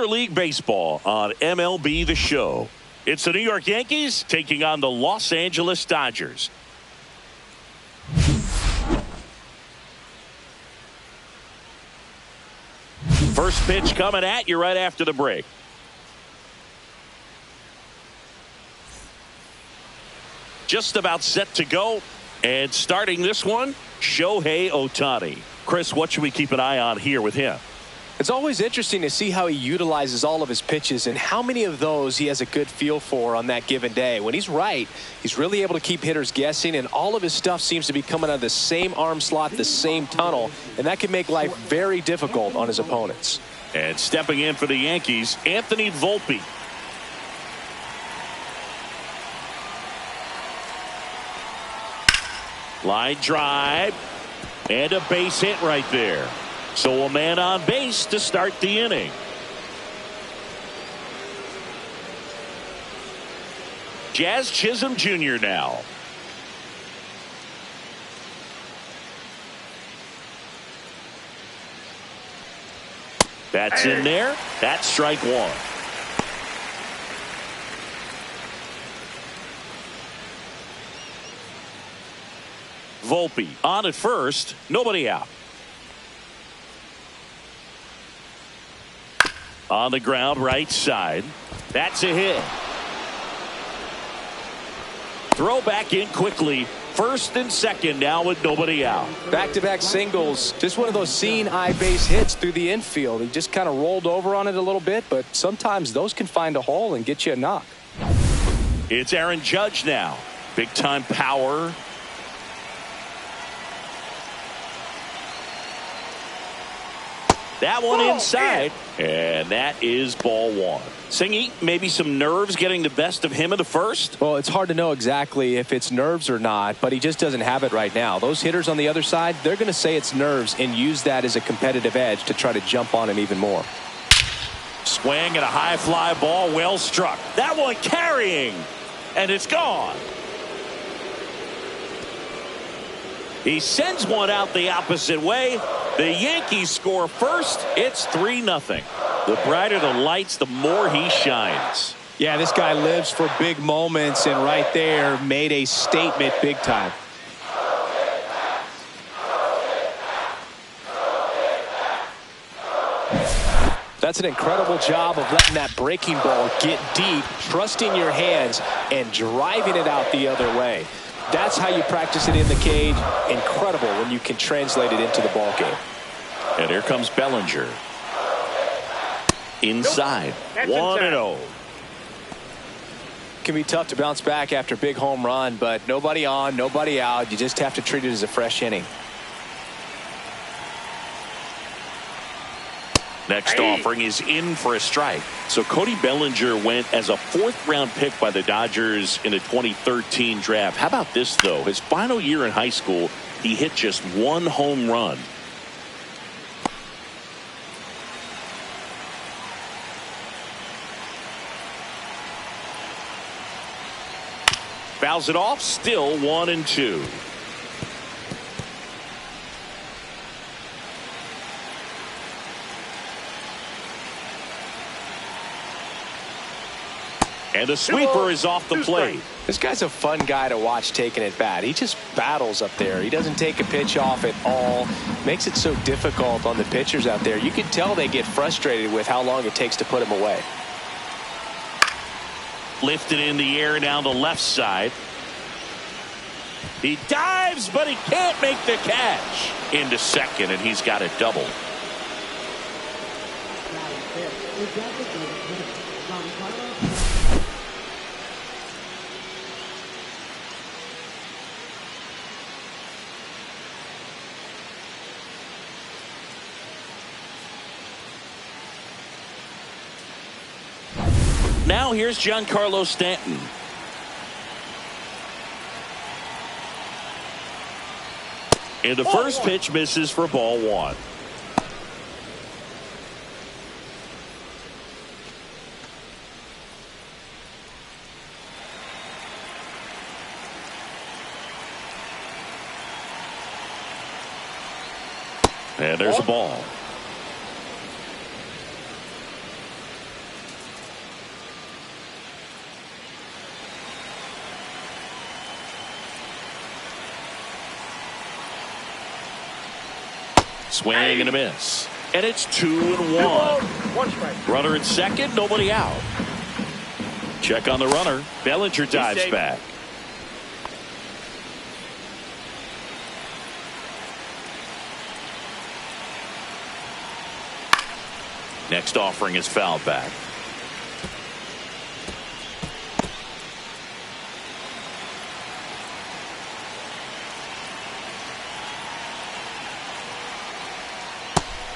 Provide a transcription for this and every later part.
League Baseball on MLB The Show. It's the New York Yankees taking on the Los Angeles Dodgers. First pitch coming at you right after the break. Just about set to go. And starting this one, Shohei Ohtani. Chris, what should we keep an eye on here with him? It's always interesting to see how he utilizes all of his pitches and how many of those he has a good feel for on that given day. When he's right, he's really able to keep hitters guessing, and all of his stuff seems to be coming out of the same arm slot, the same tunnel, and that can make life very difficult on his opponents. And stepping in for the Yankees, Anthony Volpe. Line drive and a base hit right there. So a man on base to start the inning. Jazz Chisholm Jr. now. That's in there. That's strike one. Volpe on at first. Nobody out. On the ground, right side. That's a hit. Throw back in quickly. First and second now with nobody out. Back-to-back singles. Just one of those seeing eye base hits through the infield. He just kind of rolled over on it a little bit, but sometimes those can find a hole and get you a knock. It's Aaron Judge now. Big-time power. That one inside, and that is ball one. Singy, maybe some nerves getting the best of him in the first? Well, it's hard to know exactly if it's nerves or not, but he just doesn't have it right now. Those hitters on the other side, they're going to say it's nerves and use that as a competitive edge to try to jump on him even more. Swing and a high fly ball, well struck. That one carrying, and it's gone. He sends one out the opposite way. The Yankees score first. It's 3-0. The brighter the lights, the more he shines. Yeah, this guy lives for big moments, and right there made a statement big time. That's an incredible job of letting that breaking ball get deep, trusting your hands, and driving it out the other way. That's how you practice it in the cage. Incredible when you can translate it into the ball game. And here comes Bellinger. Inside. 1-0. Can be tough to bounce back after a big home run, but nobody on, nobody out. You just have to treat it as a fresh inning. Next offering is in for a strike. So Cody Bellinger went as a fourth-round pick by the Dodgers in the 2013 draft. How about this, though? His final year in high school, he hit just one home run. Fouls it off, still 1-2. And the sweeper is off the plate. This guy's a fun guy to watch taking at bat. He just battles up there. He doesn't take a pitch off at all. Makes it so difficult on the pitchers out there. You can tell they get frustrated with how long it takes to put him away. Lifted in the air down the left side. He dives, but he can't make the catch. Into second, and he's got it doubled. Now here's Giancarlo Stanton. And the first pitch misses for ball one. And there's a ball. Swing and a miss. And it's 2-1. One strike. Runner at second, nobody out. Check on the runner. Bellinger dives back. Next offering is fouled back.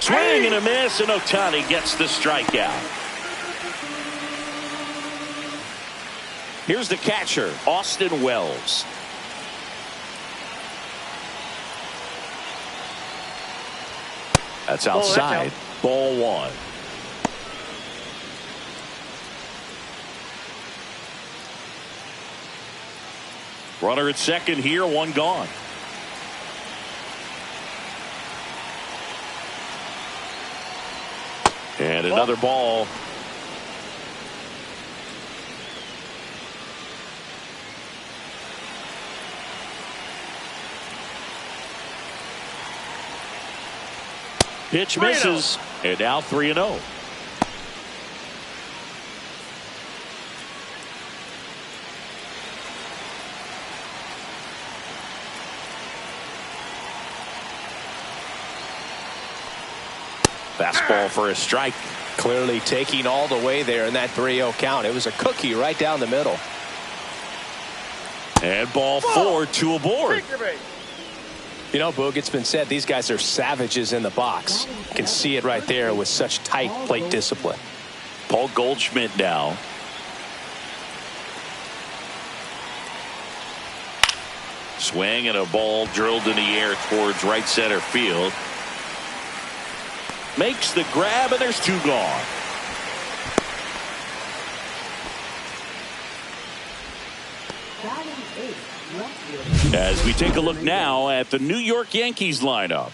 Swing and a miss, and Ohtani gets the strikeout. Here's the catcher, Austin Wells. That's outside. Ball one. Runner at second here, one gone. And another ball. Pitch misses. And now 3-0. Fastball for a strike. Clearly taking all the way there in that 3-0 count. It was a cookie right down the middle. And ball four, two aboard. You know, Boog, it's been said these guys are savages in the box. You can see it right there with such tight plate discipline. Paul Goldschmidt now. Swing and a ball drilled in the air towards right center field. Makes the grab, and there's two gone. As we take a look now at the New York Yankees lineup.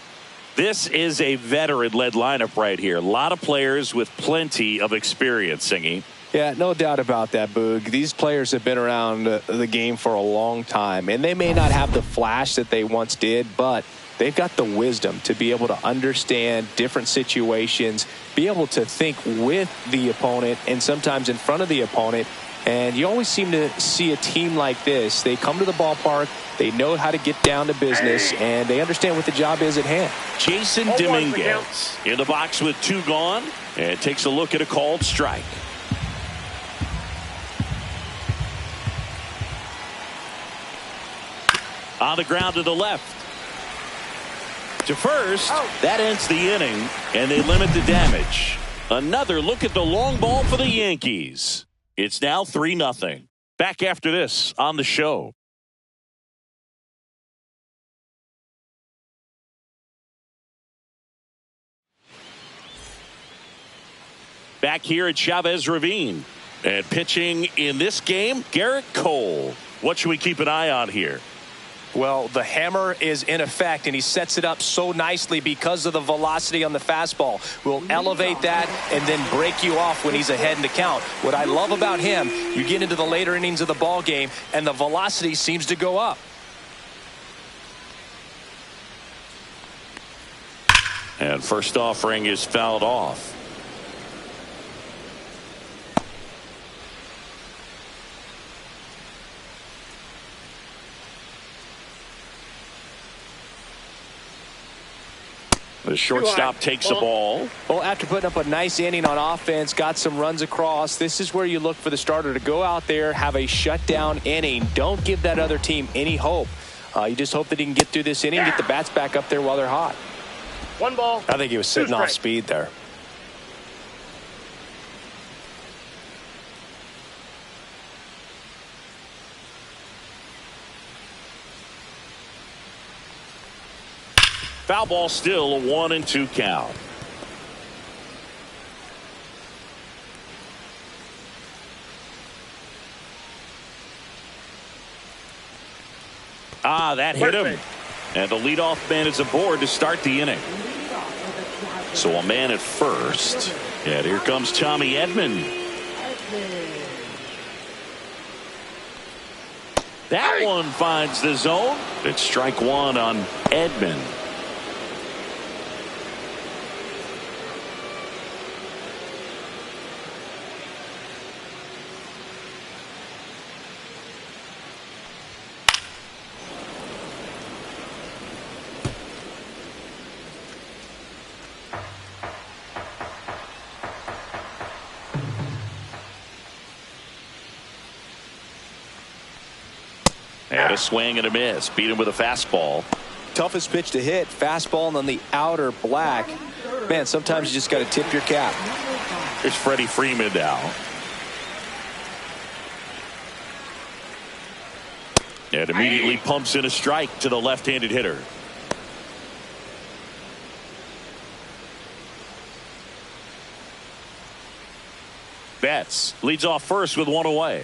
This is a veteran-led lineup right here. A lot of players with plenty of experience, Singy. Yeah, no doubt about that, Boog. These players have been around the game for a long time, and they may not have the flash that they once did, but they've got the wisdom to be able to understand different situations, be able to think with the opponent and sometimes in front of the opponent. And you always seem to see a team like this. They come to the ballpark, they know how to get down to business, and they understand what the job is at hand. Jason Dominguez in the box with two gone, and takes a look at a called strike. On the ground to the left. To first, that ends the inning, and they limit the damage. Another look at the long ball for the Yankees. It's now 3-0. Back after this on the show. Back here at Chavez Ravine. And pitching in this game, Garrett Cole. What should we keep an eye on here? Well, the hammer is in effect, and he sets it up so nicely because of the velocity on the fastball. Will elevate that and then break you off when he's ahead in the count. What I love about him, you get into the later innings of the ball game, and the velocity seems to go up. And first offering is fouled off. The shortstop takes the ball. Well, after putting up a nice inning on offense, got some runs across, this is where you look for the starter to go out there, have a shutdown inning. Don't give that other team any hope. You just hope that he can get through this inning, get the bats back up there while they're hot. One ball. I think he was sitting off speed there. Foul ball, still a 1-2 count. That hit him. And the leadoff man is aboard to start the inning. So a man at first. And here comes Tommy Edman. That one finds the zone. It's strike one on Edman. And a swing and a miss. Beat him with a fastball. Toughest pitch to hit, fastball on the outer black. Man, sometimes you just got to tip your cap. Here's Freddie Freeman now. And immediately pumps in a strike to the left-handed hitter. Betts leads off first with one away.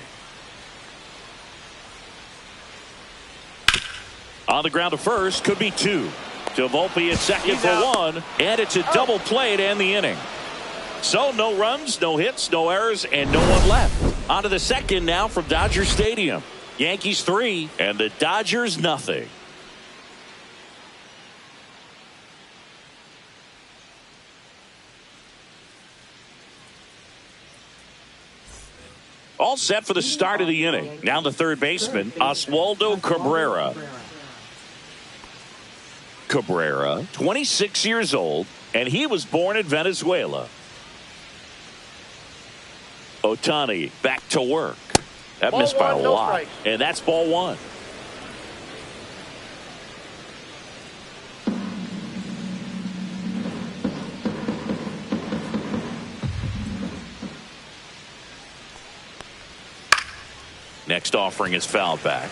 On the ground to first, could be two. To Volpe at second for one, and it's a double play to end the inning. So no runs, no hits, no errors, and no one left. On to the second now from Dodger Stadium. Yankees 3 and the Dodgers nothing. All set for the start of the inning. Now the third baseman, Oswaldo Cabrera. Cabrera, 26 years old, and he was born in Venezuela. Ohtani back to work. That Ball missed by a one, no lot. strike. And that's ball one. Next offering is fouled back.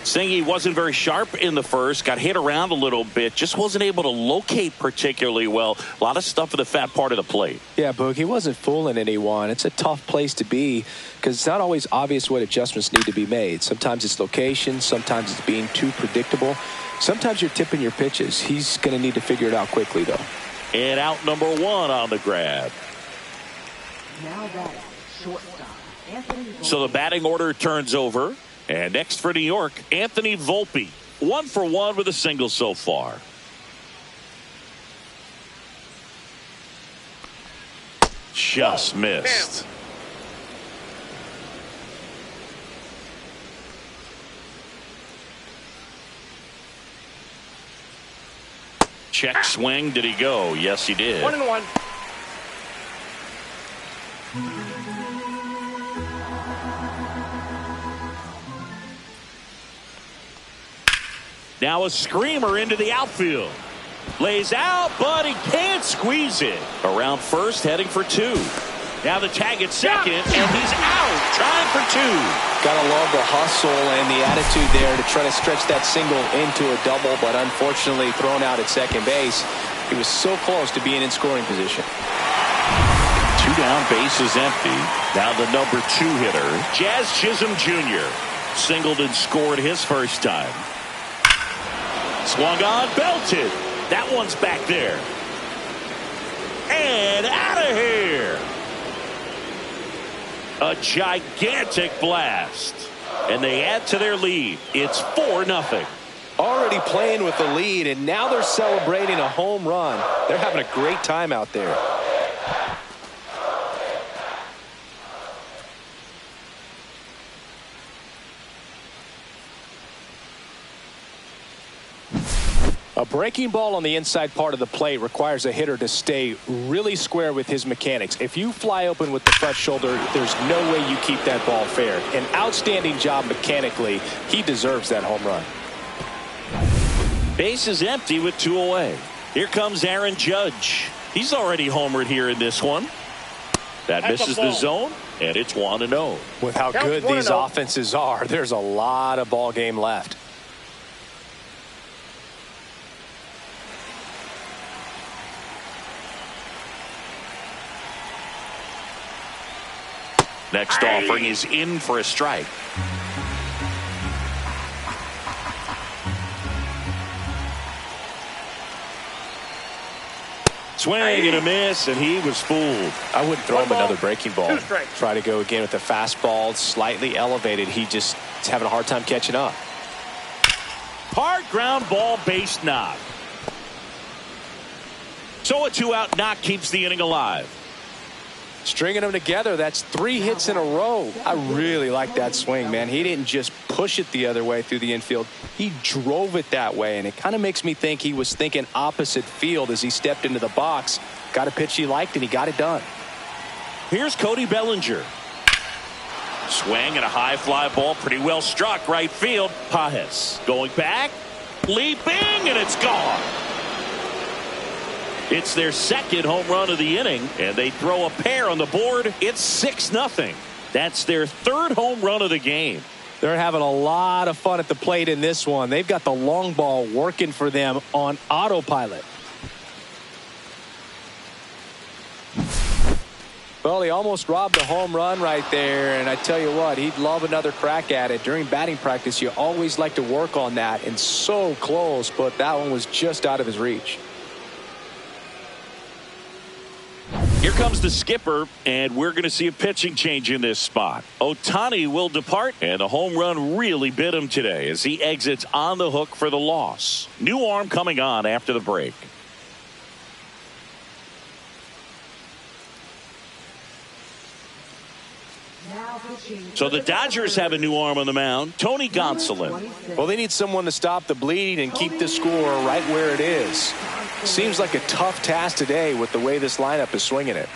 Singy wasn't very sharp in the first, got hit around a little bit, just wasn't able to locate particularly well. A lot of stuff at the fat part of the plate. Yeah, Boog, he wasn't fooling anyone. It's a tough place to be because it's not always obvious what adjustments need to be made. Sometimes it's location, sometimes it's being too predictable. Sometimes you're tipping your pitches. He's going to need to figure it out quickly, though. And out number one on the grab. Now that shortstop, Anthony. So the batting order turns over. And next for New York, Anthony Volpe. 1 for 1 with a single so far. Just missed. Check swing. Did he go? Yes, he did. 1-1. Now a screamer into the outfield. Lays out, but he can't squeeze it. Around first, heading for two. Now the tag at second, and he's out, trying for two. Gotta love the hustle and the attitude there to try to stretch that single into a double, but unfortunately thrown out at second base. He was so close to being in scoring position. Two down, bases empty. Now the number 2 hitter, Jazz Chisholm Jr. Singled and scored his first time. Swung on, belted. That one's back there. And out of here. A gigantic blast. And they add to their lead. It's 4-0. Already playing with the lead, and now they're celebrating a home run. They're having a great time out there. A breaking ball on the inside part of the plate requires a hitter to stay really square with his mechanics. If you fly open with the front shoulder, there's no way you keep that ball fair. An outstanding job mechanically. He deserves that home run. Base is empty with 2 away. Here comes Aaron Judge. He's already homered here in this one. That That's misses the zone, and it's 1-0. With how Counts good 1-0. these offenses are, there's a lot of ball game left. Next offering is in for a strike. Swing and a miss, and he was fooled. I wouldn't throw One him ball, another breaking ball. 2 strikes. Try to go again with the fastball, slightly elevated. He just is having a hard time catching up. Hard ground ball, base knock. So a 2-out knock keeps the inning alive. Stringing them together, that's 3 hits in a row. I really like that swing, man. He didn't just push it the other way through the infield. He drove it that way, and it kind of makes me think he was thinking opposite field as he stepped into the box. Got a pitch he liked, and he got it done. Here's Cody Bellinger. Swing and a high fly ball, pretty well struck right field. Pages going back, leaping, and it's gone. It's their second home run of the inning, and they throw a pair on the board. It's 6-0. That's their third home run of the game. They're having a lot of fun at the plate in this one. They've got the long ball working for them on autopilot. Well, he almost robbed a home run right there, and I tell you what, he'd love another crack at it. During batting practice, you always like to work on that, and so close, but that one was just out of his reach. Here comes the skipper, and we're going to see a pitching change in this spot. Ohtani will depart, and the home run really bit him today as he exits on the hook for the loss. New arm coming on after the break. So the Dodgers have a new arm on the mound, Tony Gonsolin. Well, they need someone to stop the bleeding and keep the score right where it is. Seems like a tough task today with the way this lineup is swinging it.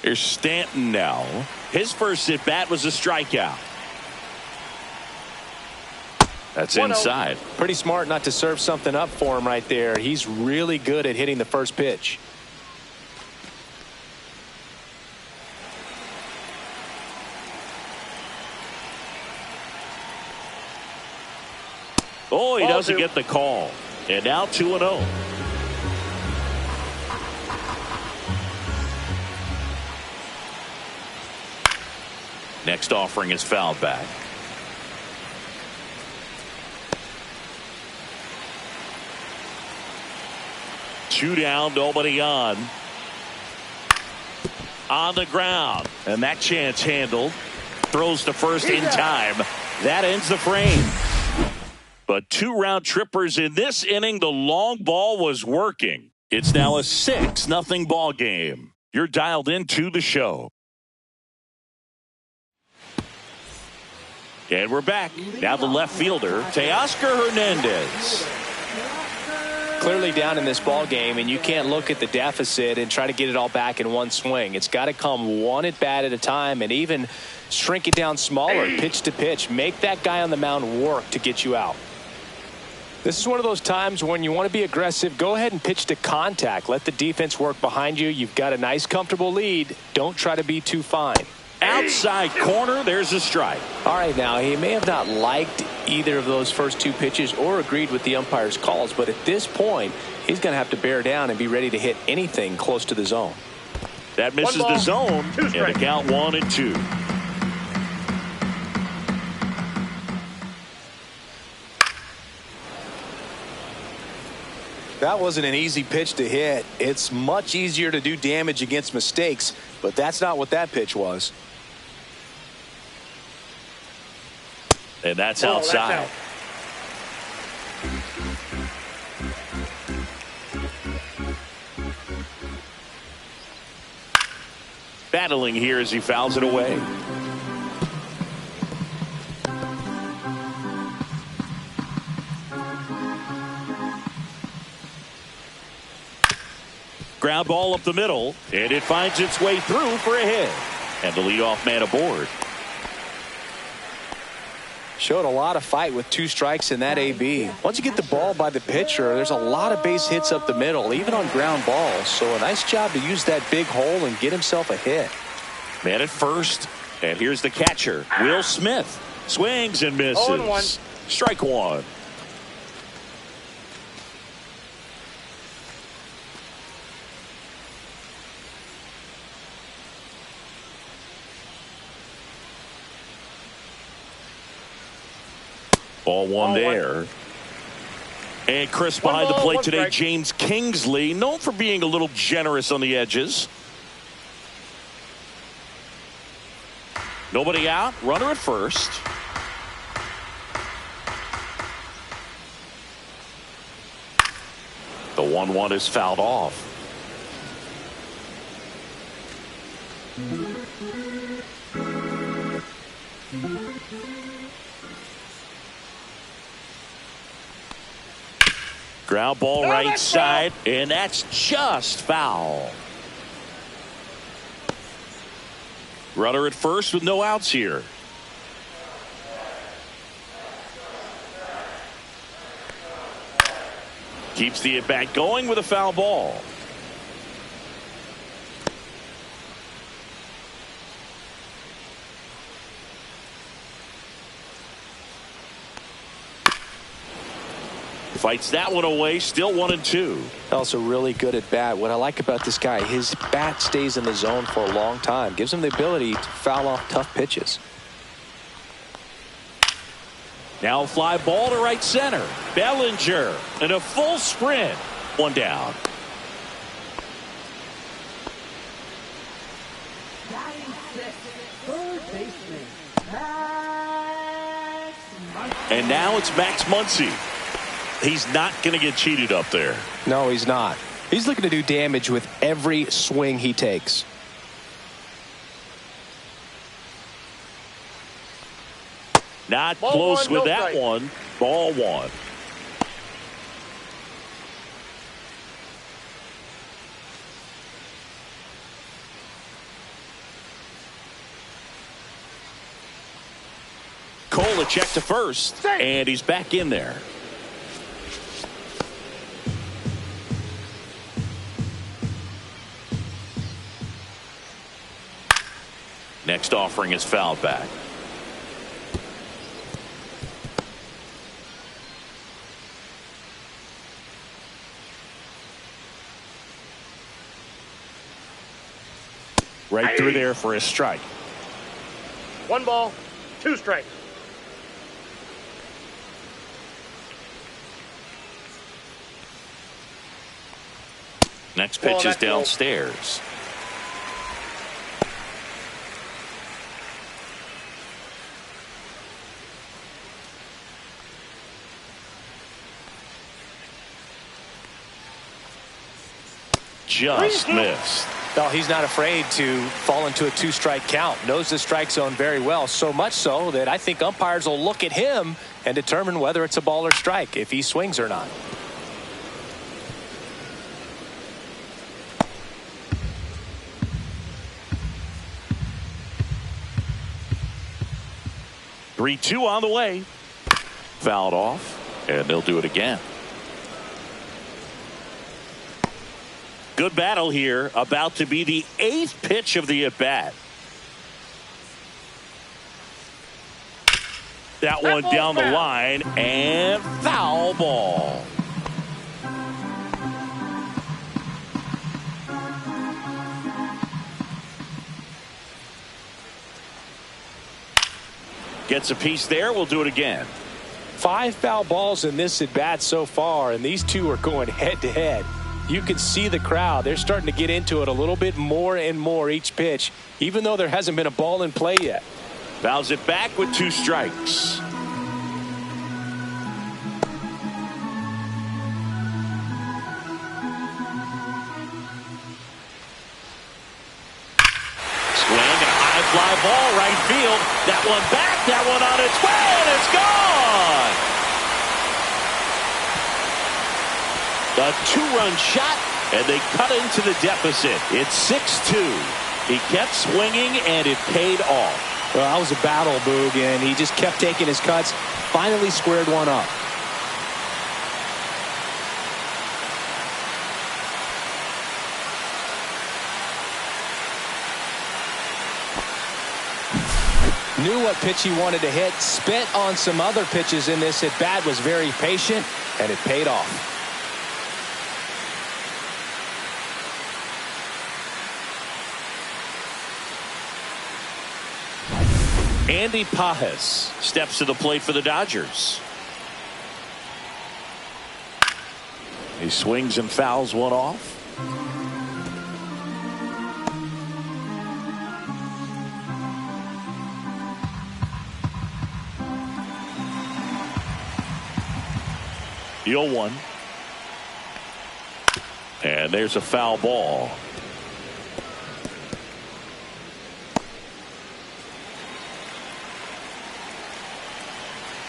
Here's Stanton now. His first at bat was a strikeout. That's inside. Pretty smart not to serve something up for him right there. He's really good at hitting the first pitch. Oh, he doesn't get the call. And now 2-0. Next offering is fouled back. Two down, nobody on. On the ground. And that chance handled. Throws to first in time. That ends the frame. But 2 round trippers in this inning. The long ball was working. It's now a 6-0 ball game. You're dialed into the show. And we're back. Now the left fielder, Teoscar Hernandez. Clearly down in this ball game, and you can't look at the deficit and try to get it all back in one swing. It's got to come one at bat at a time, and even shrink it down smaller, pitch to pitch. Make that guy on the mound work to get you out. This is one of those times when you want to be aggressive. Go ahead and pitch to contact. Let the defense work behind you. You've got a nice, comfortable lead. Don't try to be too fine. Outside corner, there's a strike. All right, now, he may have not liked either of those first 2 pitches or agreed with the umpire's calls, but at this point, he's going to have to bear down and be ready to hit anything close to the zone. That misses the zone, and the count 1-2. That wasn't an easy pitch to hit. It's much easier to do damage against mistakes, but that's not what that pitch was. And that's outside. Battling here as he fouls it away. Ground ball up the middle, and it finds its way through for a hit. And the leadoff man aboard. Showed a lot of fight with 2 strikes in that AB. Once you get the ball by the pitcher, there's a lot of base hits up the middle, even on ground balls. So a nice job to use that big hole and get himself a hit. Man at first, and here's the catcher, Will Smith. Swings and misses. 0-1. Strike 1. Ball 1 there. And Chris behind the plate today, James Kingsley, known for being a little generous on the edges. Nobody out, runner at first. The 1-1 is fouled off. Ground ball right side, and that's just foul. Runner at first with no outs here. Keeps the at bat going with a foul ball. Fights that one away, still 1-2. Also really good at bat. What I like about this guy, his bat stays in the zone for a long time. Gives him the ability to foul off tough pitches. Now a fly ball to right center. Bellinger in a full sprint. One down. And now it's Max Muncy. He's not going to get cheated up there. No, he's not. He's looking to do damage with every swing he takes. Not Ball close one, with no that strike. one. Ball one. Cole a check to first, and he's back in there. Next offering is fouled back. Right through there for a strike. 1 ball, 2 strikes. Next pitch is that's low. downstairs. Just missed. No, he's not afraid to fall into a 2-strike count. Knows the strike zone very well, so much so that I think umpires will look at him and determine whether it's a ball or strike, if he swings or not. Three-two on the way. Fouled off, and they'll do it again. Good battle here. About to be the 8th pitch of the at-bat. That one down the line, and foul ball. Gets a piece there. We'll do it again. 5 foul balls in this at-bat so far, and these two are going head-to-head. You can see the crowd. They're starting to get into it a little bit more and more each pitch, even though there hasn't been a ball in play yet. Fouls it back with 2 strikes. Swing and a high fly ball right field. That one back, that one on its way, and it's gone. A 2-run shot, and they cut into the deficit. It's 6-2. He kept swinging, and it paid off. Well, that was a battle, Boog, and he just kept taking his cuts. Finally squared one up. Knew what pitch he wanted to hit. Spent on some other pitches in this at bat. Was very patient, and it paid off. Andy Pajes steps to the plate for the Dodgers. He swings and fouls one off. The 0-1. And there's a foul ball.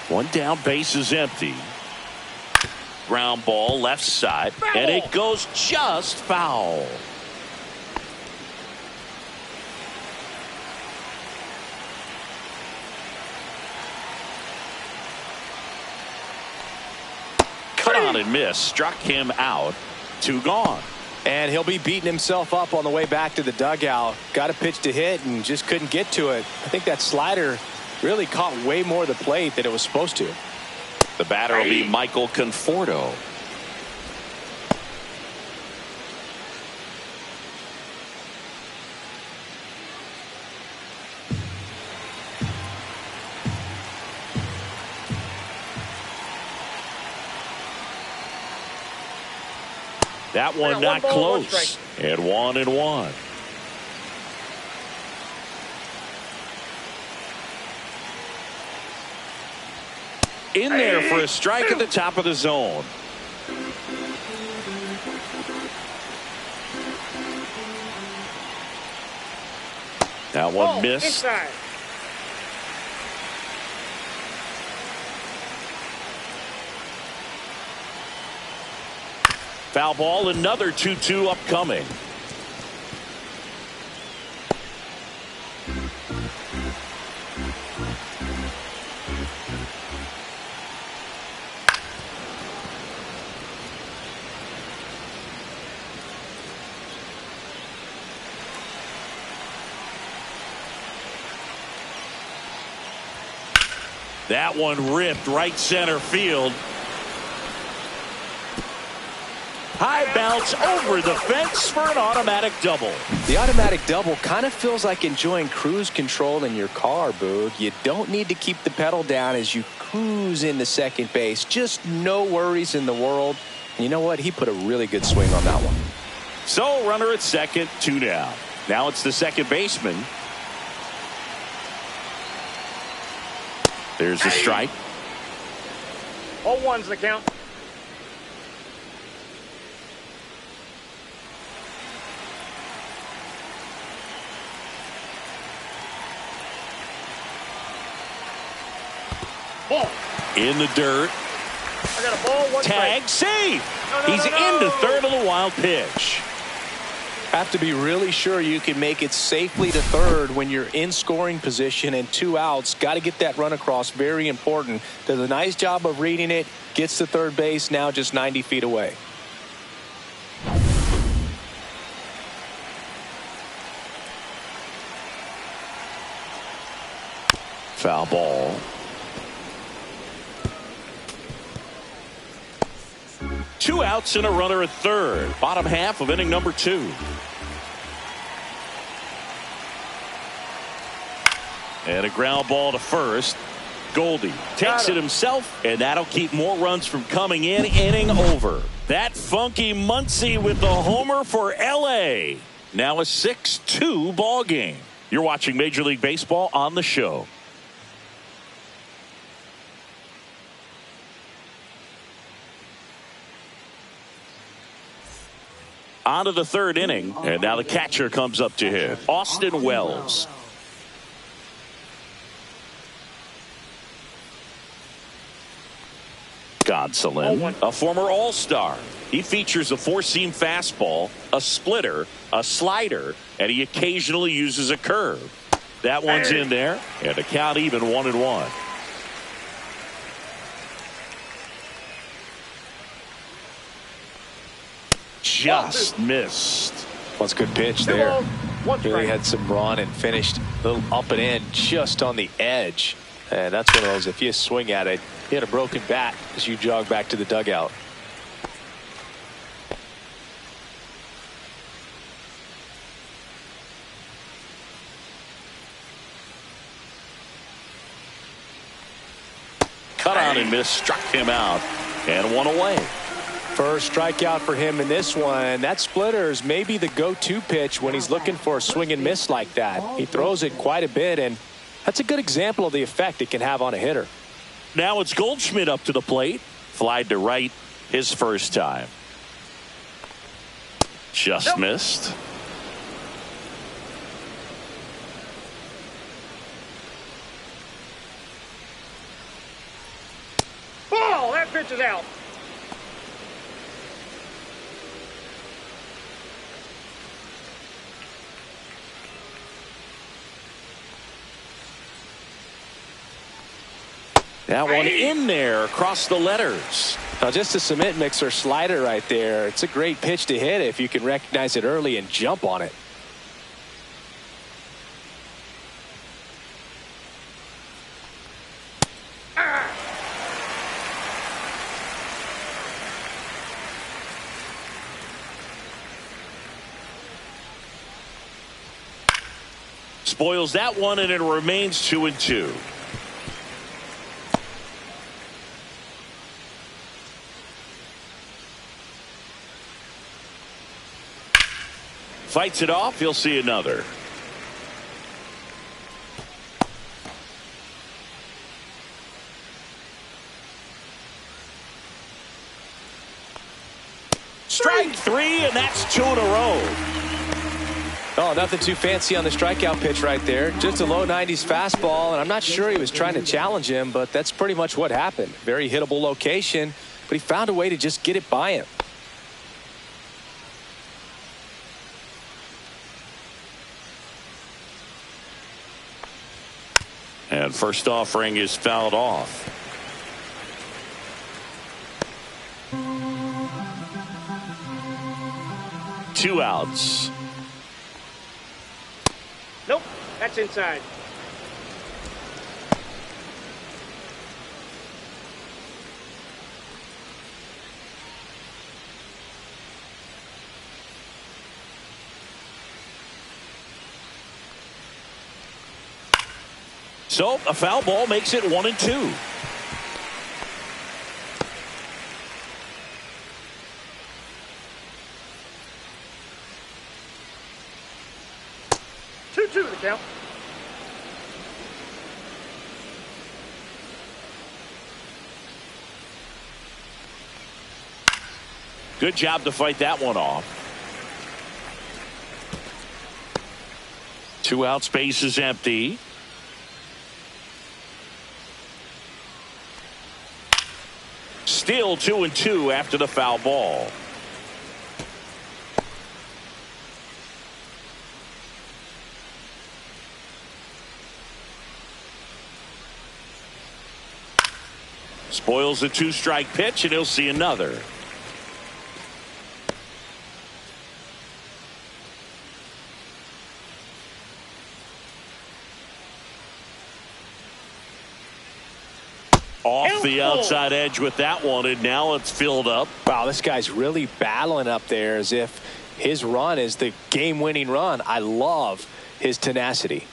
One down, base is empty. Ground ball left side, and it goes just foul. Cut on and miss, struck him out. 2 gone. And he'll be beating himself up on the way back to the dugout. Got a pitch to hit and just couldn't get to it. I think that slider really caught way more of the plate than it was supposed to. The batter will be Michael Conforto. That one not close. And 1-1. In there for a strike at the top of the zone. That one missed. Inside. Foul ball, another 2-2 upcoming. That one ripped right center field. High bounce over the fence for an automatic double. The automatic double kind of feels like enjoying cruise control in your car, Boog. You don't need to keep the pedal down as you cruise into second base. Just no worries in the world. And you know what? He put a really good swing on that one. So runner at second, 2 down. Now it's the second baseman. There's a strike. All ones the count. Ball. In the dirt. I got a ball, 1 Tag, strike. save. No, He's into third on the wild pitch. Have to be really sure you can make it safely to third when you're in scoring position and 2 outs. Got to get that run across. Very important. Does a nice job of reading it. Gets to third base. Now just 90 feet away. Foul ball. 2 outs and a runner at third. Bottom half of inning number 2. And a ground ball to first. Goldie takes it himself, and that'll keep more runs from coming in. Inning over. That funky Muncy with the homer for LA. Now a 6-2 ball game. You're watching Major League Baseball on the show. On to the third inning, and now the catcher comes up to hit. Austin Wells. Gonsolin, a former All-Star. He features a 4-seam fastball, a splitter, a slider, and he occasionally uses a curve. That one's in there, and the count even 1-1. Just missed. That's a good pitch there. Really had some run and finished a little up and in just on the edge. And that's one of those, if you swing at it, you had a broken bat as you jog back to the dugout. Cut on and miss, struck him out, and 1 away. First strikeout for him in this one. That splitter is maybe the go-to pitch when he's looking for a swing and miss like that. He throws it quite a bit, and that's a good example of the effect it can have on a hitter. Now it's Goldschmidt up to the plate. Flied to right his first time. Just missed. That pitch is out. That one in there across the letters. Now just a cement mixer slider right there. It's a great pitch to hit if you can recognize it early and jump on it. Spoils that one, and it remains 2-2. Fights it off. He'll see another. Strike three, and that's 2 in a row. Oh, nothing too fancy on the strikeout pitch right there. Just a low 90s fastball, and I'm not sure he was trying to challenge him, but that's pretty much what happened. Very hittable location, but he found a way to just get it by him. And first offering is fouled off. Two outs. Nope, that's inside. So a foul ball makes it 1-2. Two the count. Good job to fight that one off. 2 out, space is empty. Still 2-2 after the foul ball. Spoils a 2-strike pitch, and he'll see another. Off the outside edge with that one, and now it's filled up. Wow, this guy's really battling up there as if his run is the game-winning run. I love his tenacity.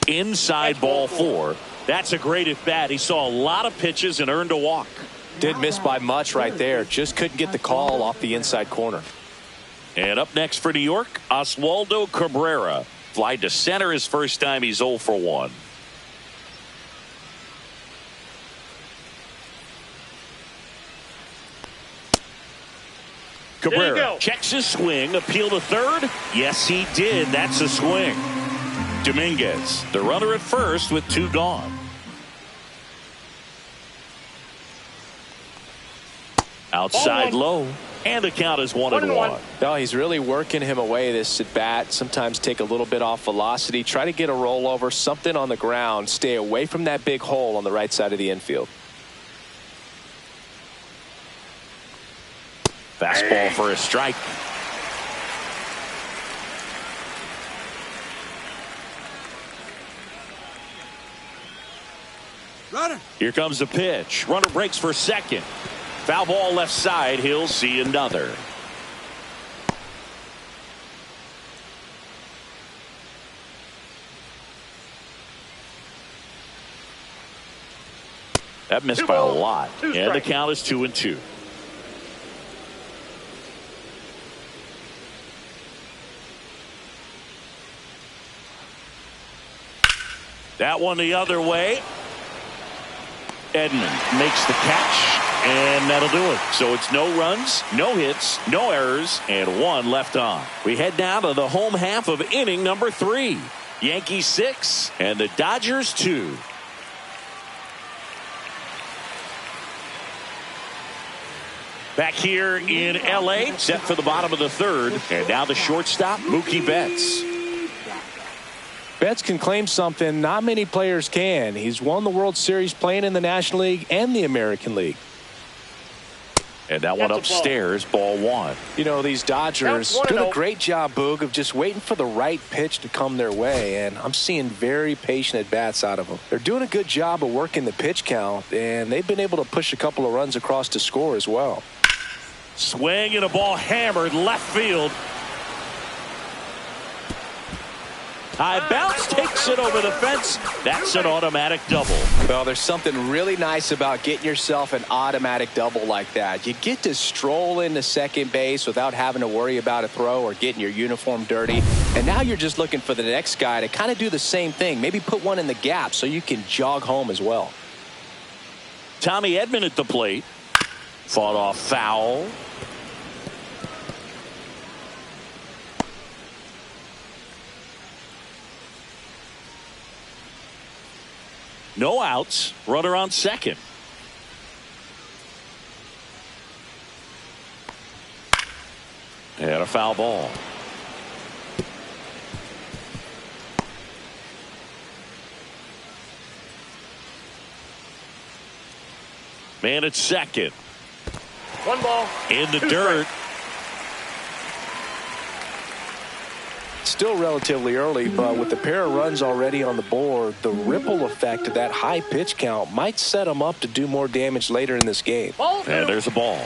Inside ball 4. That's a great at bat. He saw a lot of pitches and earned a walk. Did miss by much right there. Just couldn't get the call off the inside corner. And up next for New York, Oswaldo Cabrera. Flied to center his first time. He's 0 for 1. Cabrera checks his swing, appeal to third. Yes, he did. That's a swing. Dominguez, the runner at first with 2 gone. Outside low, and the count is 1-1. No, he's really working him away this at bat. Sometimes take a little bit off velocity, try to get a rollover, something on the ground, stay away from that big hole on the right side of the infield. Fastball for a strike. Runner. Here comes the pitch. Runner breaks for second. Foul ball left side. He'll see another. That missed by a lot. And the count is 2-2. That one the other way. Edman makes the catch, and that'll do it. So it's no runs, no hits, no errors, and 1 left on. We head now to the home half of inning number 3. Yankees 6 and the Dodgers 2. Back here in L.A., set for the bottom of the third. And now the shortstop, Mookie Betts. Betts can claim something not many players can. He's won the World Series playing in the National League and the American League. And that one upstairs, ball one. You know, these Dodgers do a great job, Boog, of just waiting for the right pitch to come their way, and I'm seeing very patient at-bats out of them. They're doing a good job of working the pitch count, and they've been able to push a couple of runs across to score as well. Swing and a ball hammered left field. High bounce, takes it over the fence. That's an automatic double. Well, there's something really nice about getting yourself an automatic double like that. You get to stroll into second base without having to worry about a throw or getting your uniform dirty. And now you're just looking for the next guy to kind of do the same thing. Maybe put one in the gap so you can jog home as well. Tommy Edman at the plate. Fought off foul. No outs. Runner on second. And a foul ball. Man at second. One ball. In the dirt. Still relatively early, but with the pair of runs already on the board, the ripple effect of that high pitch count might set them up to do more damage later in this game. And there's a ball.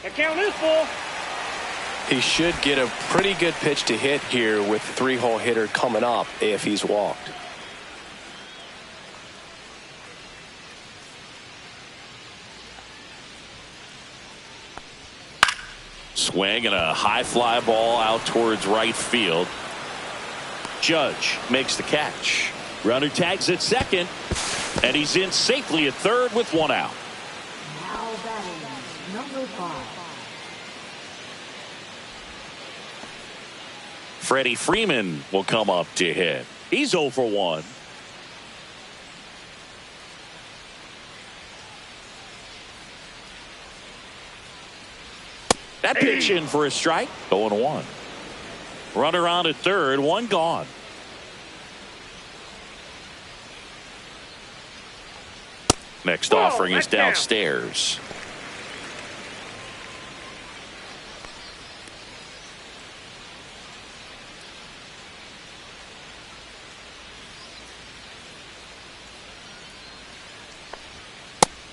The count is full. He should get a pretty good pitch to hit here with the three-hole hitter coming up if he's walked. Swing and a high fly ball out towards right field. Judge makes the catch. Runner tags at second, and he's in safely at third with one out. Now batting, number 5. Freddie Freeman will come up to hit. He's 0 for 1. That pitch in for a strike. 0-1. Runner on at third, one gone. Next offering is downstairs.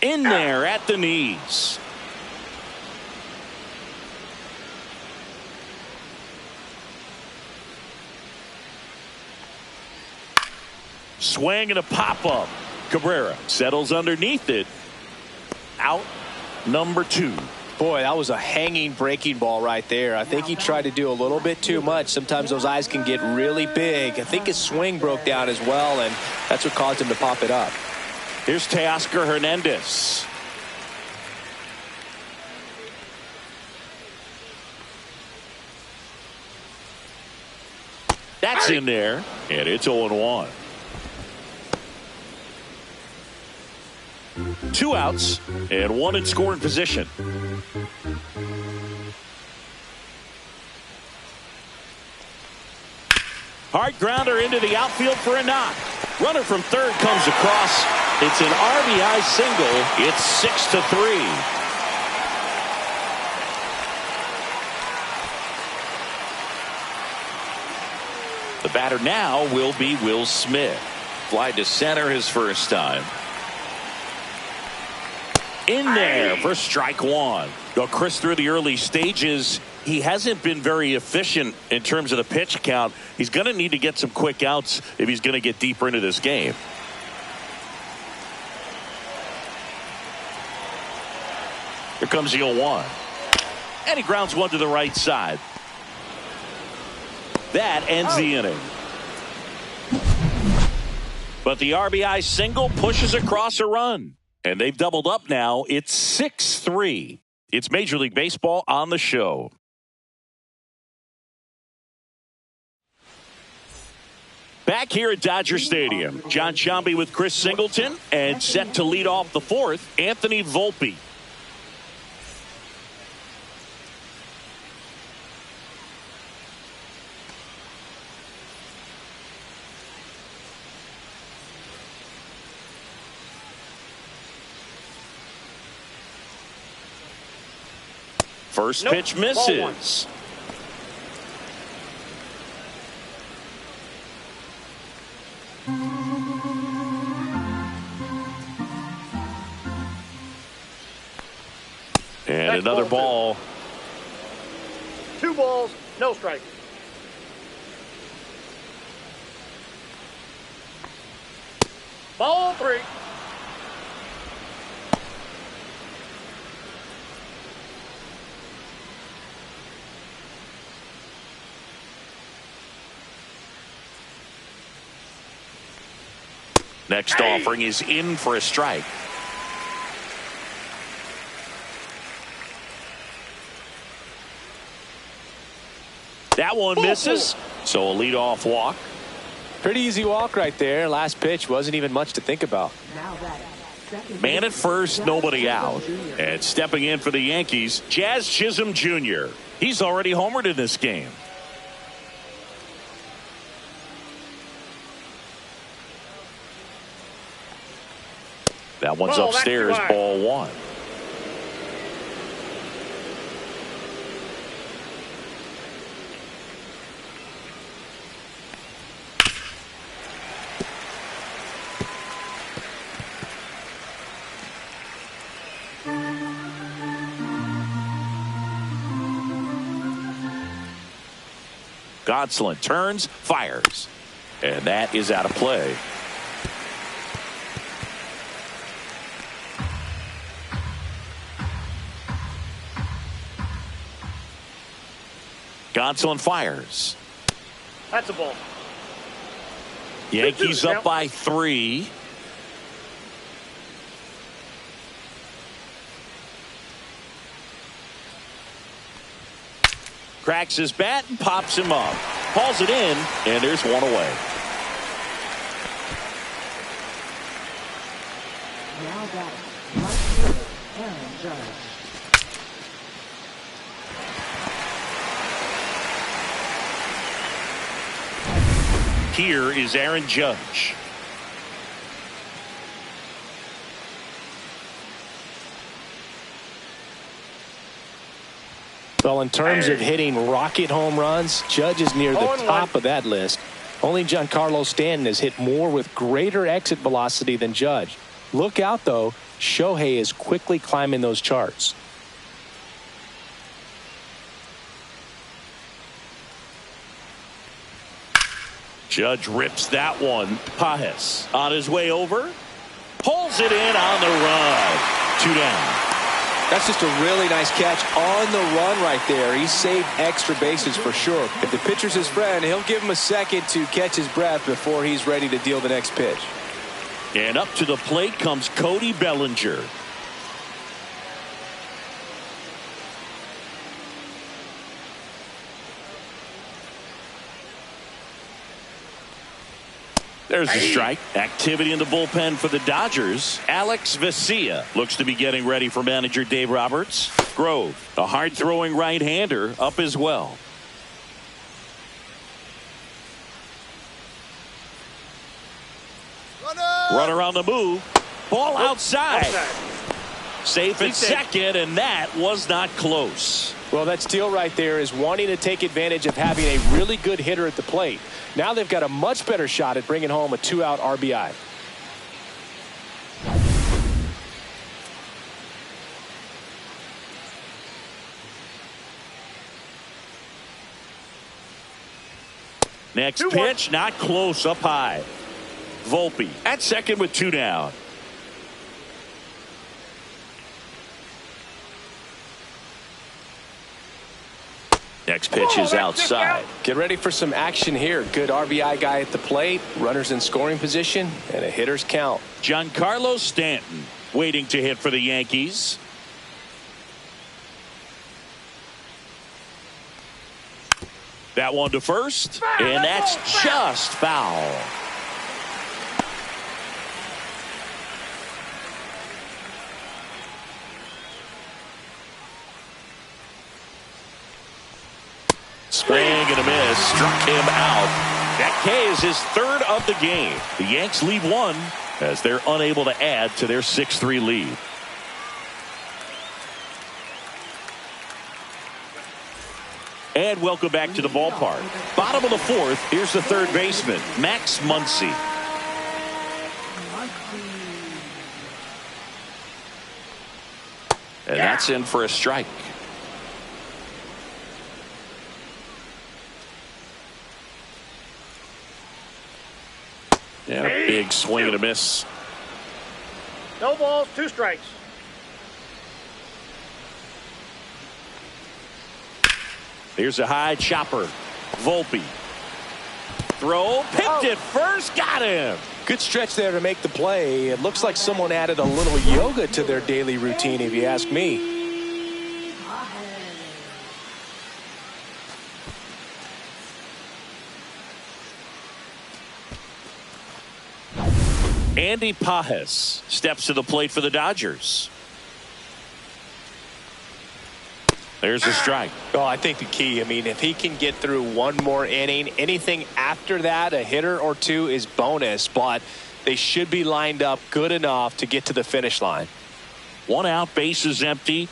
In there at the knees. Swing and a pop-up. Cabrera settles underneath it. Out number 2. Boy, that was a hanging breaking ball right there. I think he tried to do a little bit too much. Sometimes those eyes can get really big. I think his swing broke down as well, and that's what caused him to pop it up. Here's Teoscar Hernandez. That's in there, and it's 0-1. 2 outs and 1 in scoring position. Hard grounder into the outfield for a knock. Runner from third comes across. It's an RBI single. It's 6-3. The batter now will be Will Smith. Fly to center his first time. In there for strike 1. Well, Chris, through the early stages, he hasn't been very efficient in terms of the pitch count. He's going to need to get some quick outs if he's going to get deeper into this game. Here comes the 0-1. And he grounds one to the right side. That ends the inning. But the RBI single pushes across a run. And they've doubled up now. It's 6-3. It's Major League Baseball on the show. Back here at Dodger Stadium, John Sciambi with Chris Singleton, and set to lead off the fourth, Anthony Volpe. First pitch misses. And another ball. 2 balls, no strike. Ball 3. Next offering is in for a strike. That one misses. So a leadoff walk. Pretty easy walk right there. Last pitch wasn't even much to think about. Man at first, nobody out. And stepping in for the Yankees, Jazz Chisholm Jr. He's already homered in this game. That one's upstairs, ball 1. Gonsolin turns, fires, and that is out of play. Gonsolin fires. That's a ball. Yankees up by 3. Cracks his bat and pops him up. Hauls it in, and there's one away. Now batting, right fielder, Aaron Judge. Here is Aaron Judge. Well, in terms of hitting rocket home runs, Judge is near the top of that list. Only Giancarlo Stanton has hit more with greater exit velocity than Judge. Look out, though. Shohei is quickly climbing those charts. Judge rips that one. Pajes on his way over. Pulls it in on the run. 2 down. That's just a really nice catch on the run right there. He saved extra bases for sure. If the pitcher's his friend, he'll give him a second to catch his breath before he's ready to deal the next pitch. And up to the plate comes Cody Bellinger. There's the strike. Activity in the bullpen for the Dodgers. Alex Vesia looks to be getting ready for manager Dave Roberts. Grove, a hard-throwing right-hander, up as well. Runner on the move. Ball outside. Safe at second, and that was not close. Well, that steal right there is wanting to take advantage of having a really good hitter at the plate. Now they've got a much better shot at bringing home a 2-out RBI. Next pitch, not close, up high. Volpe at second with 2 down. Next pitch is outside. Get ready for some action here. Good RBI guy at the plate, runners in scoring position, and a hitter's count. Giancarlo Stanton waiting to hit for the Yankees. That one to first, and that's just foul. Swing and a miss, struck him out. That K is his third of the game. The Yanks leave one as they're unable to add to their 6-3 lead. And welcome back to the ballpark. Bottom of the fourth, here's the third baseman, Max Muncy. And that's in for a strike. And a big swing and a miss. No balls, 2 strikes. Here's a high chopper. Volpe. Throw, picked it first, got him. Good stretch there to make the play. It looks like someone added a little yoga to their daily routine, if you ask me. Andy Pages steps to the plate for the Dodgers. There's a strike. Oh, I think the key, I mean, if he can get through one more inning, anything after that, a hitter or two is bonus, but they should be lined up good enough to get to the finish line. 1 out, base is empty.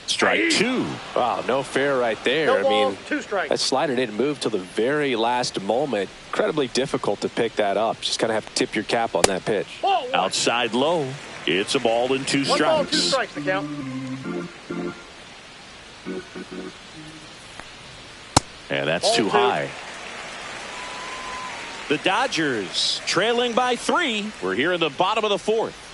Strike 2. Wow, no fair right there. No I balls, mean, 2 strikes. that slider didn't move till the very last moment. Incredibly difficult to pick that up. Just kind of have to tip your cap on that pitch. Ball 1. Outside low. It's a ball and 2 strikes. 1 ball, 2 strikes to count. And that's Ball too 2. high. The Dodgers trailing by 3. We're here in the bottom of the fourth.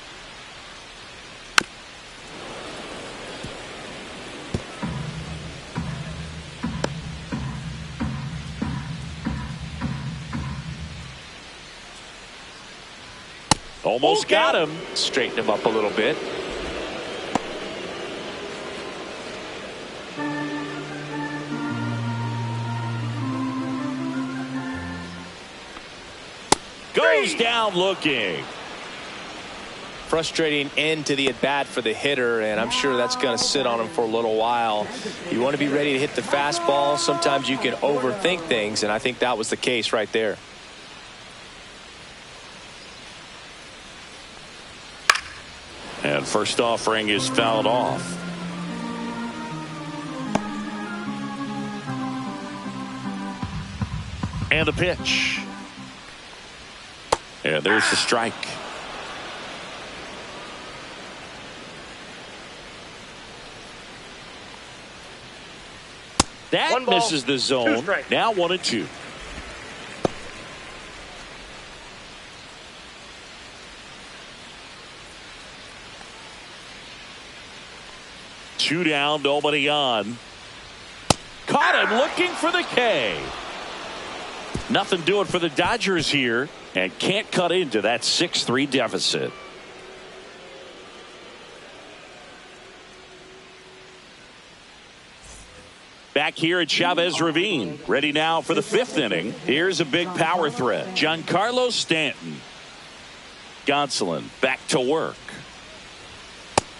Almost got him. Straighten him up a little bit. Goes down looking. Frustrating end to the at-bat for the hitter, and I'm sure that's going to sit on him for a little while. You want to be ready to hit the fastball. Sometimes you can overthink things, and I think that was the case right there. And first offering is fouled off. And a pitch. And there's the strike. That 1 ball, misses the 2 zone. strikes. Now 1-2. Two down, nobody on. Caught him looking for the K. Nothing doing for the Dodgers here, and can't cut into that 6-3 deficit. Back here at Chavez Ravine, ready now for the 5th inning. Here's a big power threat. Giancarlo Stanton. Gonsolin back to work.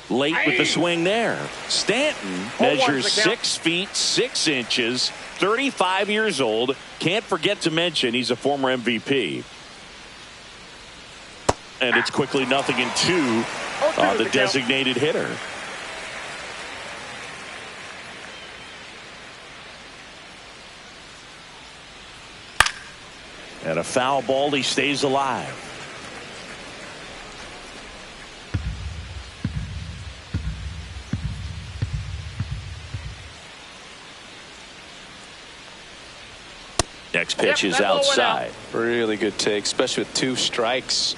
Late with the swing there. Stanton measures 6 feet 6 inches, 35 years old. Can't forget to mention he's a former MVP. And it's quickly 0-2 on the designated hitter. And a foul ball, he stays alive. Next pitch is outside. Really good take, especially with 2 strikes.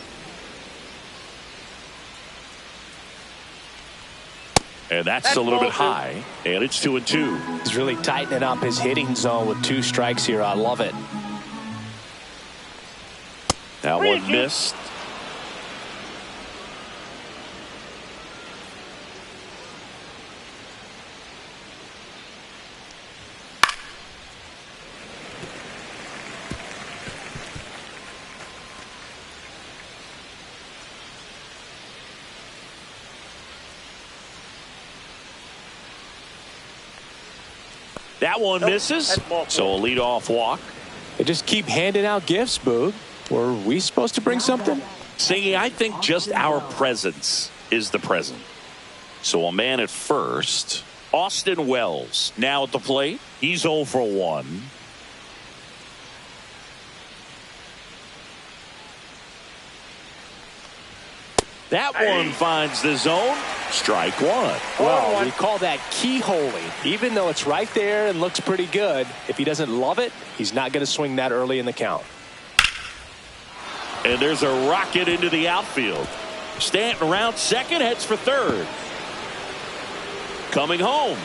And that's a little bit high. And it's 2-2. He's really tightening up his hitting zone with 2 strikes here. I love it. That one missed. That one misses. That's ball four. So a leadoff walk. They just keep handing out gifts, Boog. Were we supposed to bring something? Singy, I think just our presence is the present. So a man at first. Austin Wells now at the plate. He's 0 for 1. That one finds the zone. Strike one. Well, we call that keyholing. Even though it's right there and looks pretty good, if he doesn't love it, he's not going to swing that early in the count. And there's a rocket into the outfield. Stanton around second, heads for third. Coming home.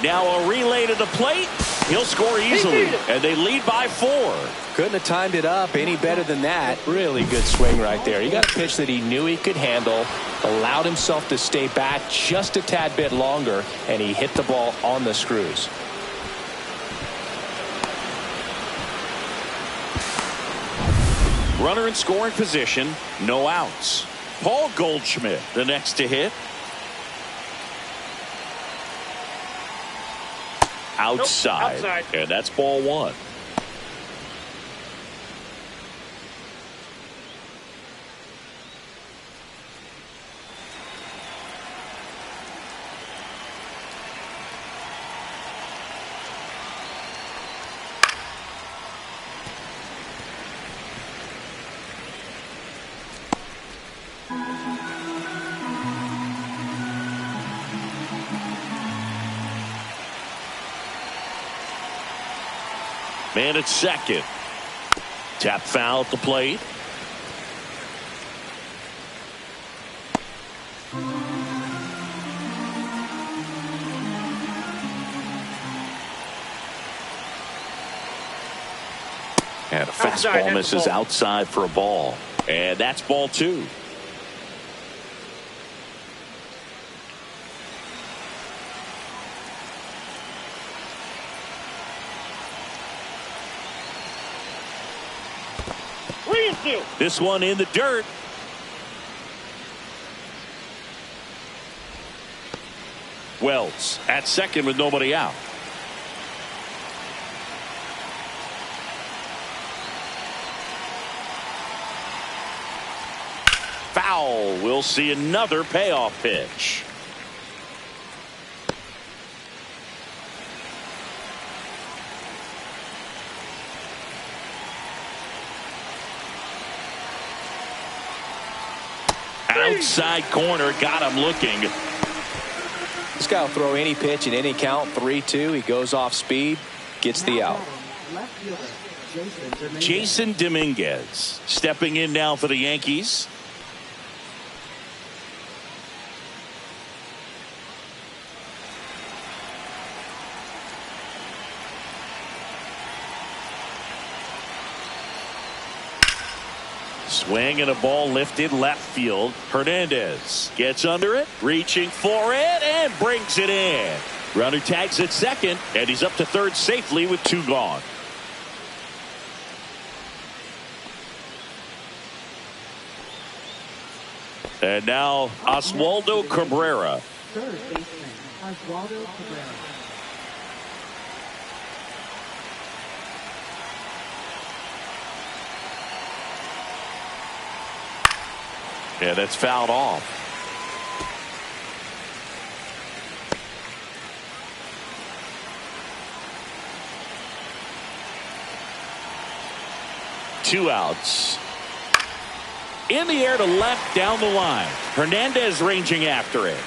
Now a relay to the plate. He'll score easily. And they lead by 4. Couldn't have timed it up any better than that. Really good swing right there. He got a pitch that he knew he could handle, allowed himself to stay back just a tad bit longer, and he hit the ball on the screws. Runner in scoring position, no outs. Paul Goldschmidt, the next to hit. Outside. Outside. And that's ball 1. Man at second. Tap foul at the plate. And a fastball misses outside for a ball. And that's ball 2. This one in the dirt. Wells at second with nobody out. Foul. We'll see another payoff pitch. Outside corner, got him looking. This guy will throw any pitch in any count. 3-2. He goes off speed, gets the out. Jason Dominguez stepping in now for the Yankees. Swing and a ball lifted left field. Hernandez gets under it, reaching for it, and brings it in. Runner tags at second, and he's up to third safely with 2 gone. And now Oswaldo Cabrera. Third baseman, Oswaldo Cabrera. Yeah, that's fouled off. Two outs. In the air to left down the line. Hernandez ranging after it.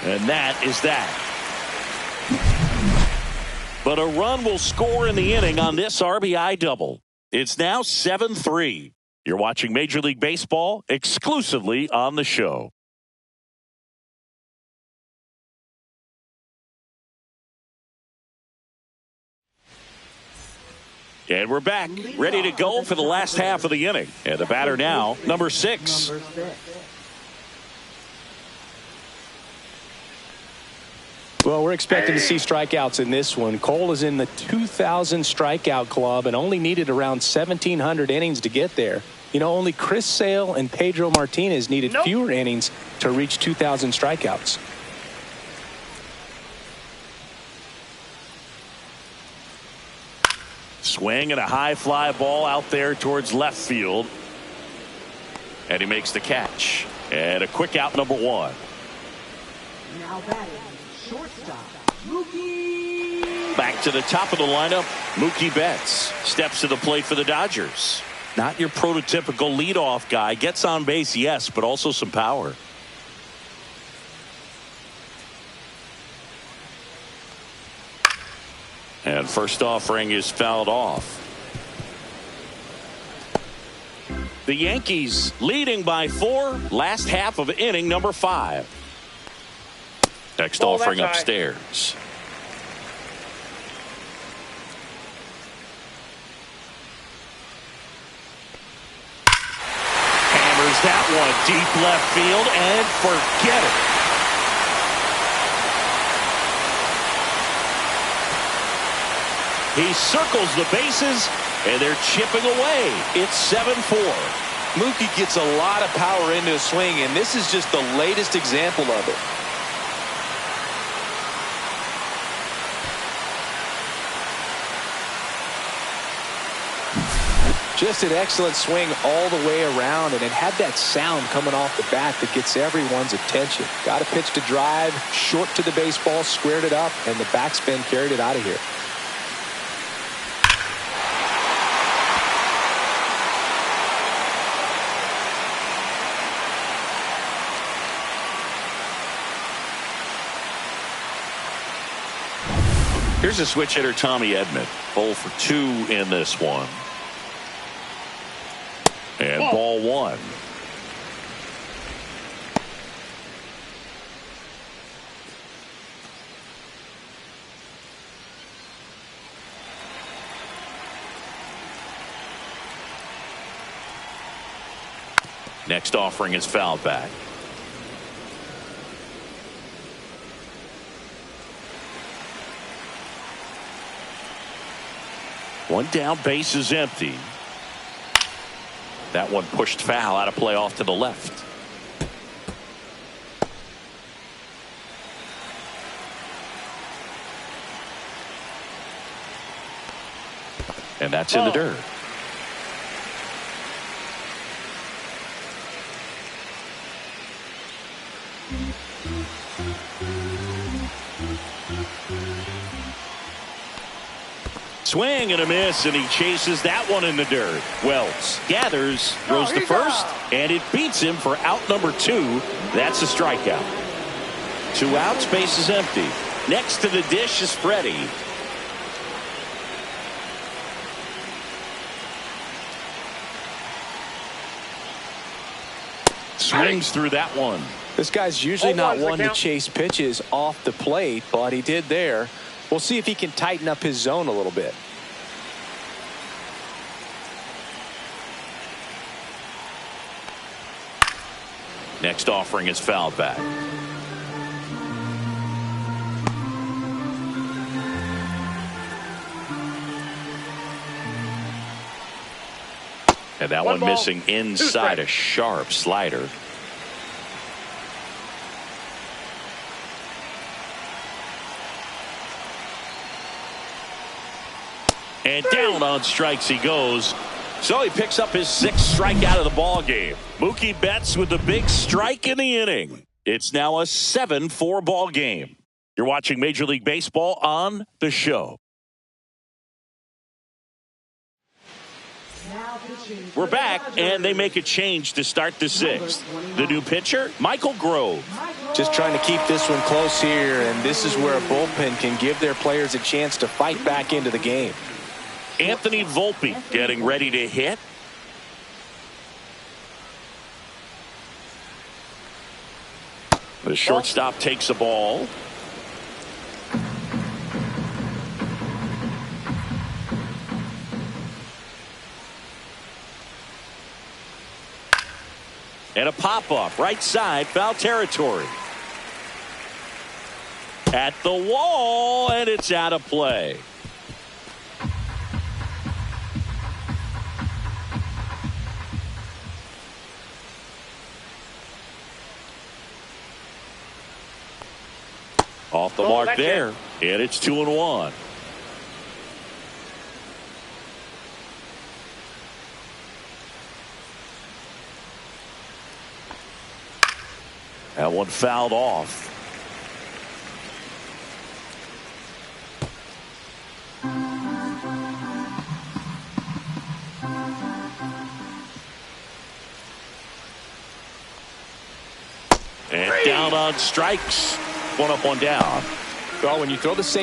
And that is that. But a run will score in the inning on this RBI double. It's now 7-3. You're watching Major League Baseball exclusively on the show. And we're back, ready to go for the last half of the inning. And the batter now, number 6. Well, we're expecting to see strikeouts in this one. Cole is in the 2,000 strikeout club and only needed around 1,700 innings to get there. You know, only Chris Sale and Pedro Martinez needed fewer innings to reach 2,000 strikeouts. Swing and a high fly ball out there towards left field. And he makes the catch. And a quick out, number one. Now batting, shortstop, Mookie. Back to the top of the lineup, Mookie Betts steps to the plate for the Dodgers. Not your prototypical leadoff guy. Gets on base, yes, but also some power. And first offering is fouled off. The Yankees leading by 4, last half of inning number 5. Next offering upstairs. Hammers that one deep left field and forget it. He circles the bases, and they're chipping away. It's 7-4. Mookie gets a lot of power into his swing, and this is just the latest example of it. Just an excellent swing all the way around, and it had that sound coming off the bat that gets everyone's attention. Got a pitch to drive, short to the baseball, squared it up, and the backspin carried it out of here. Here's a switch hitter, Tommy Edman. 0 for 2 in this one. And ball 1. Next offering is fouled back. One down, base is empty. That one pushed foul, out of play off to the left. And that's in the dirt. Swing and a miss, and he chases that one in the dirt. Wells gathers, throws to first, and it beats him for out number 2. That's a strikeout. 2 outs, base is empty. Next to the dish is Freddie. Swings through that one. This guy's usually not one to chase pitches off the plate, but he did there. We'll see if he can tighten up his zone a little bit. Next offering is fouled back. And that one missing inside, a sharp slider. And down on strikes he goes. So he picks up his 6th strikeout of the ball game. Mookie Betts with the big strike in the inning. It's now a 7-4 ball game. You're watching Major League Baseball on The Show. We're back, and they make a change to start the 6th. The new pitcher, Michael Grove. Just trying to keep this one close here, and this is where a bullpen can give their players a chance to fight back into the game. Anthony Volpe getting ready to hit. The shortstop takes a ball. And a pop-off right side, foul territory. At the wall, and it's out of play. Off the mark there, and it's 2-1. That one fouled off. And down on strikes. One up, one down. Well, when you throw the same